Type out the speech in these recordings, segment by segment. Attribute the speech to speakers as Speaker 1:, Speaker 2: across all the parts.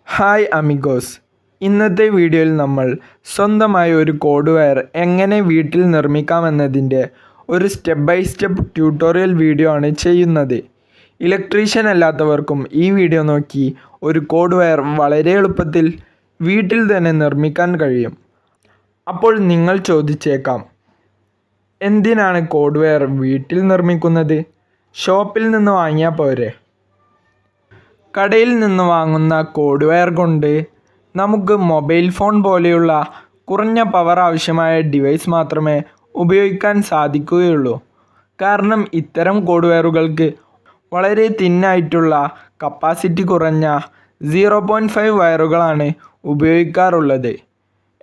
Speaker 1: Hi amigos, ഇന്നത്തെ വീഡിയോയിൽ നമ്മൾ സ്വന്തമായി ഒരു കോഡ് വയർ എങ്ങനെ വീട്ടിൽ നിർമ്മിക്കാമെന്നതിൻ്റെ ഒരു step by step tutorial video ആണ് ചെയ്യുന്നത്. ഇലക്ട്രീഷ്യൻ അല്ലാത്തവർക്കും ഈ വീഡിയോ നോക്കി ഒരു കോഡ് വയർ വളരെ എളുപ്പത്തിൽ വീട്ടിൽ തന്നെ നിർമ്മിക്കാൻ കഴിയും. അപ്പോൾ നിങ്ങൾ ചോദിച്ചേക്കാം, എന്തിനാണ് കോഡ് വയർ വീട്ടിൽ നിർമ്മിക്കുന്നത്? ഷോപ്പിൽ നിന്ന് വാങ്ങിയാൽ പോരെ? കടയിൽ നിന്ന് വാങ്ങുന്ന കോഡ് വയർ കൊണ്ട് നമുക്ക് മൊബൈൽ ഫോൺ പോലെയുള്ള കുറഞ്ഞ പവർ ആവശ്യമായ ഡിവൈസ് മാത്രമേ ഉപയോഗിക്കാൻ സാധിക്കുകയുള്ളൂ. കാരണം ഇത്തരം കോഡ് വയറുകൾക്ക് വളരെ തിന്നായിട്ടുള്ള കപ്പാസിറ്റി കുറഞ്ഞ 0.5 വയറുകളാണ് ഉപയോഗിക്കാറുള്ളത്.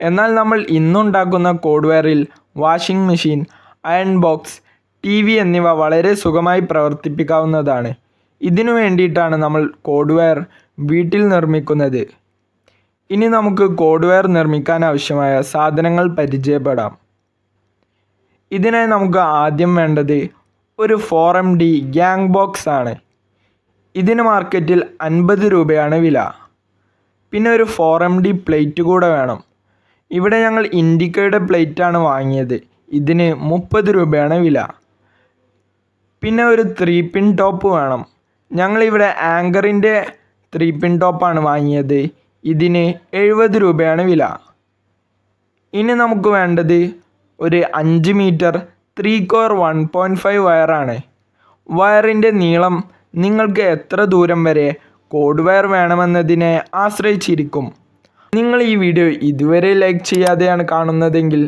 Speaker 1: എന്നാൽ നമ്മൾ ഇന്നുണ്ടാക്കുന്ന കോഡ് വയറിൽ washing machine, iron box, TV എന്നിവ വളരെ സുഖമായി പ്രവർത്തിപ്പിക്കാവുന്നതാണ്. ഇതിനു വേണ്ടിയിട്ടാണ് നമ്മൾ കോഡ് വയർ വീട്ടിൽ നിർമ്മിക്കുന്നത്. ഇനി നമുക്ക് കോഡ് വയർ നിർമ്മിക്കാൻ ആവശ്യമായ സാധനങ്ങൾ പരിചയപ്പെടാം. ഇതിനായി നമുക്ക് ആദ്യം വേണ്ടത് ഒരു 4MD ഗ്യാങ് ബോക്സ് ആണ്. ഇതിന് മാർക്കറ്റിൽ 50 രൂപയാണ് വില. പിന്നെ ഒരു 4MD പ്ലേറ്റ് കൂടെ വേണം. ഇവിടെ ഞങ്ങൾ ഇൻഡിക്കയുടെ പ്ലേറ്റാണ് വാങ്ങിയത്. ഇതിന് 30 രൂപയാണ് വില. പിന്നെ ഒരു 3 പിൻ ടോപ്പ് വേണം. ഞങ്ങളിവിടെ ആങ്കറിൻ്റെ 3 പിൻ ടോപ്പാണ് വാങ്ങിയത്. ഇതിന് 70 രൂപയാണ് വില. ഇനി നമുക്ക് വേണ്ടത് ഒരു 5 മീറ്റർ 3 കോർ 1.5 വയറാണ്. വയറിൻ്റെ നീളം നിങ്ങൾക്ക് എത്ര ദൂരം വരെ കോഡ് വയർ വേണമെന്നതിനെ ആശ്രയിച്ചിരിക്കും. നിങ്ങൾ ഈ വീഡിയോ ഇതുവരെ ലൈക്ക് ചെയ്യാതെയാണ് കാണുന്നതെങ്കിൽ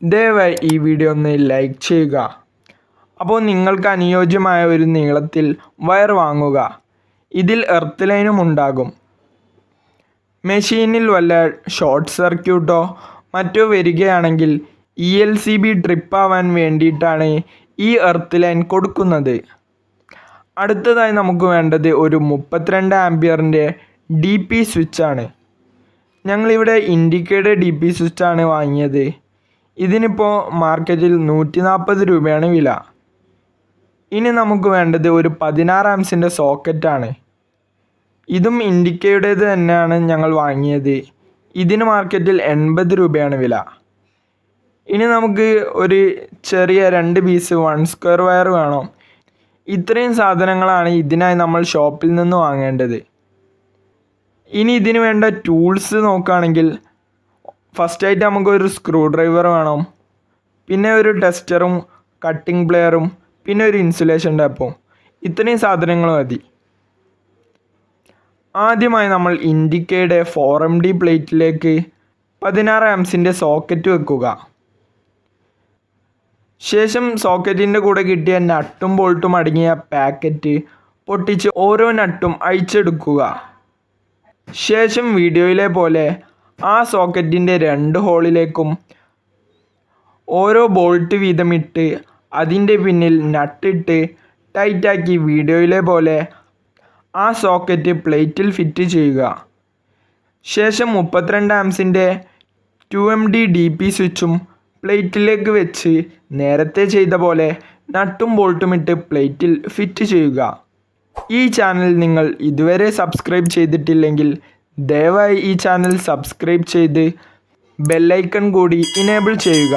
Speaker 1: ദയവായി ഈ വീഡിയോ ഒന്ന് ലൈക്ക് ചെയ്യുക. അപ്പോൾ നിങ്ങൾക്ക് അനുയോജ്യമായ ഒരു നീളത്തിൽ വയർ വാങ്ങുക. ഇതിൽ എർത്ത് ലൈനും ഉണ്ടാകും. മെഷീനിൽ വല്ല ഷോർട്ട് സർക്യൂട്ടോ മറ്റോ വരികയാണെങ്കിൽ ELCB ട്രിപ്പ് ആവാൻ വേണ്ടിയിട്ടാണ് ഈ എർത്ത് ലൈൻ കൊടുക്കുന്നത്. അടുത്തതായി നമുക്ക് വേണ്ടത് ഒരു 32 ആംപിയറിൻ്റെ DP സ്വിച്ചാണ്. ഞങ്ങളിവിടെ ഇൻഡിക്കയുടെ DP സ്വിച്ചാണ് വാങ്ങിയത്. ഇതിനിപ്പോൾ മാർക്കറ്റിൽ 140 രൂപയാണ് വില. ഇനി നമുക്ക് വേണ്ടത് ഒരു 16 ആംസിൻ്റെ സോക്കറ്റാണ്. ഇതും ഇൻഡിക്കയുടേത് തന്നെയാണ് ഞങ്ങൾ വാങ്ങിയത്. ഇതിന് മാർക്കറ്റിൽ 80 രൂപയാണ് വില. ഇനി നമുക്ക് ഒരു ചെറിയ 2 പീസ് 1 സ്ക്വയർ വയർ വേണം. ഇത്രയും സാധനങ്ങളാണ് ഇതിനായി നമ്മൾ ഷോപ്പിൽ നിന്ന് വാങ്ങേണ്ടത്. ഇനി ഇതിന് വേണ്ട ടൂൾസ് നോക്കുകയാണെങ്കിൽ ഫസ്റ്റായിട്ട് നമുക്കൊരു സ്ക്രൂ ഡ്രൈവർ വേണം. പിന്നെ ഒരു ടെസ്റ്ററും കട്ടിംഗ് പ്ലെയറും പിന്നെ ഒരു ഇൻസുലേഷൻ ടാപ്പും. ഇത്രയും സാധനങ്ങൾ മതി. ആദ്യമായി നമ്മൾ ഇൻഡിക്കയുടെ 4MD പ്ലേറ്റിലേക്ക് 16 ആംസിൻ്റെ സോക്കറ്റ് വെക്കുക. ശേഷം സോക്കറ്റിൻ്റെ കൂടെ കിട്ടിയ നട്ടും ബോൾട്ടും അടങ്ങിയ പാക്കറ്റ് പൊട്ടിച്ച് ഓരോ നട്ടും അഴിച്ചെടുക്കുക. ശേഷം വീഡിയോയിലെ പോലെ ആ സോക്കറ്റിൻ്റെ 2 ഹോളിലേക്കും ഓരോ ബോൾട്ട് വീതമിട്ട് അതിൻ്റെ പിന്നിൽ നട്ടിട്ട് ടൈറ്റാക്കി വീഡിയോയിലെ പോലെ ആ സോക്കറ്റ് പ്ലേറ്റിൽ ഫിറ്റ് ചെയ്യുക. ശേഷം 32 ആംസിൻ്റെ 2MD DP സ്വിച്ചും പ്ലേറ്റിലേക്ക് വെച്ച് നേരത്തെ ചെയ്ത പോലെ നട്ടും ബോൾട്ടും ഇട്ട് പ്ലേറ്റിൽ ഫിറ്റ് ചെയ്യുക. ഈ ചാനൽ നിങ്ങൾ ഇതുവരെ സബ്സ്ക്രൈബ് ചെയ്തിട്ടില്ലെങ്കിൽ ദയവായി ഈ ചാനൽ സബ്സ്ക്രൈബ് ചെയ്ത് ബെല്ലൈക്കൺ കൂടി ഇനേബിൾ ചെയ്യുക.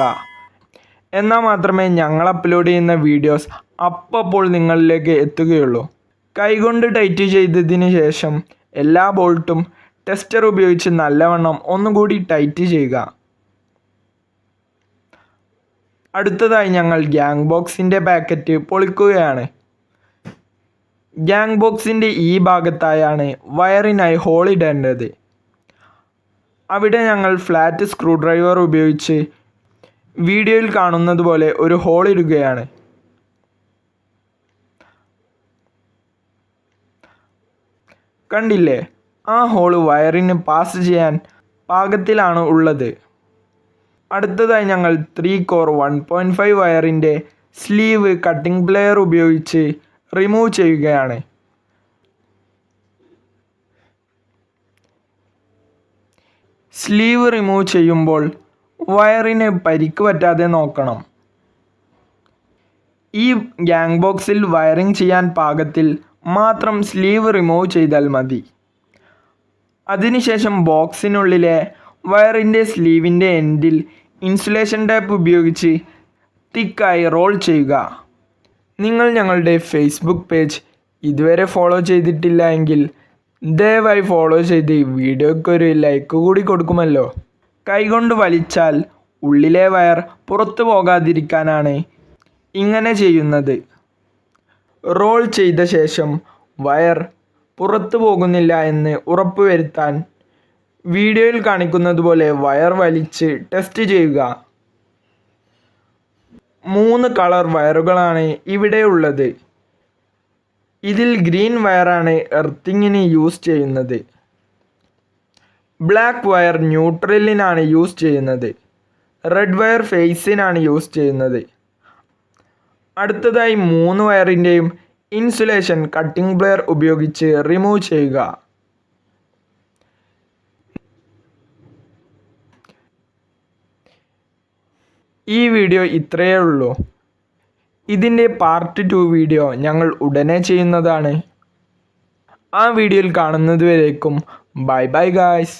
Speaker 1: എന്നാൽ മാത്രമേ ഞങ്ങൾ അപ്ലോഡ് ചെയ്യുന്ന വീഡിയോസ് അപ്പോൾ നിങ്ങളിലേക്ക് എത്തുകയുള്ളൂ. കൈകൊണ്ട് ടൈറ്റ് ചെയ്തതിന് ശേഷം എല്ലാ ബോൾട്ടും ടെസ്റ്റർ ഉപയോഗിച്ച് നല്ലവണ്ണം ഒന്നുകൂടി ടൈറ്റ് ചെയ്യുക. അടുത്തതായി ഞങ്ങൾ ഗ്യാങ് ബോക്സിൻ്റെ പാക്കറ്റ് പൊളിക്കുകയാണ്. ഗ്യാങ് ബോക്സിൻ്റെ ഈ ഭാഗത്തായാണ് വയറിനായി ഹോൾ ഇടേണ്ടത്. അവിടെ ഞങ്ങൾ ഫ്ലാറ്റ് സ്ക്രൂ ഡ്രൈവർ ഉപയോഗിച്ച് വീഡിയോയിൽ കാണുന്നത് പോലെ ഒരു ഹോൾ ഇടുകയാണ്. കണ്ടില്ലേ, ആ ഹോൾ വയറിന് പാസ് ചെയ്യാൻ പാകത്തിലാണ് ഉള്ളത്. അടുത്തതായി ഞങ്ങൾ 3 കോർ 1.5 വയറിൻ്റെ സ്ലീവ് കട്ടിംഗ് പ്ലെയർ ഉപയോഗിച്ച് റിമൂവ് ചെയ്യുകയാണ്. സ്ലീവ് റിമൂവ് ചെയ്യുമ്പോൾ വയറിന് പരിക്ക് പറ്റാതെ നോക്കണം. ഈ ഗ്യാങ് ബോക്സിൽ വയറിംഗ് ചെയ്യാൻ പാകത്തിൽ മാത്രം സ്ലീവ് റിമൂവ് ചെയ്താൽ മതി. അതിനുശേഷം ബോക്സിനുള്ളിലെ വയറിൻ്റെ സ്ലീവിൻ്റെ എൻഡിൽ ഇൻസുലേഷൻ ടേപ്പ് ഉപയോഗിച്ച് തിക്കായി റോൾ ചെയ്യുക. നിങ്ങൾ ഞങ്ങളുടെ ഫേസ്ബുക്ക് പേജ് ഇതുവരെ ഫോളോ ചെയ്തിട്ടില്ല എങ്കിൽ ദയവായി ഫോളോ ചെയ്ത് വീഡിയോയ്ക്കൊരു ലൈക്ക് കൂടി കൊടുക്കുമല്ലോ. കൈകൊണ്ട് വലിച്ചാൽ ഉള്ളിലെ വയർ പുറത്തു പോകാതിരിക്കാനാണ് ഇങ്ങനെ ചെയ്യുന്നത്. റോൾ ചെയ്ത ശേഷം വയർ പുറത്തു പോകുന്നില്ല എന്ന് ഉറപ്പുവരുത്താൻ വീഡിയോയിൽ കാണിക്കുന്നത് പോലെ വയർ വലിച്ച് ടെസ്റ്റ് ചെയ്യുക. 3 കളർ വയറുകളാണ് ഇവിടെ ഉള്ളത്. ഇതിൽ ഗ്രീൻ വയറാണ് എർത്തിങ്ങിന് യൂസ് ചെയ്യുന്നത്. ബ്ലാക്ക് വയർ ന്യൂട്രലിനാണ് യൂസ് ചെയ്യുന്നത്. റെഡ് വയർ ഫേസിനാണ് യൂസ് ചെയ്യുന്നത്. അടുത്തതായി 3 വയറിൻ്റെയും ഇൻസുലേഷൻ കട്ടിംഗ് പ്ലെയർ ഉപയോഗിച്ച് റിമൂവ് ചെയ്യുക. ഈ വീഡിയോ ഇത്രയേ ഉള്ളൂ. ഇതിൻ്റെ പാർട്ട് 2 വീഡിയോ ഞങ്ങൾ ഉടനെ ചെയ്യുന്നതാണ്. ആ വീഡിയോയിൽ കാണുന്നതുവരേക്കും ബൈ ബൈ ഗായ്സ്.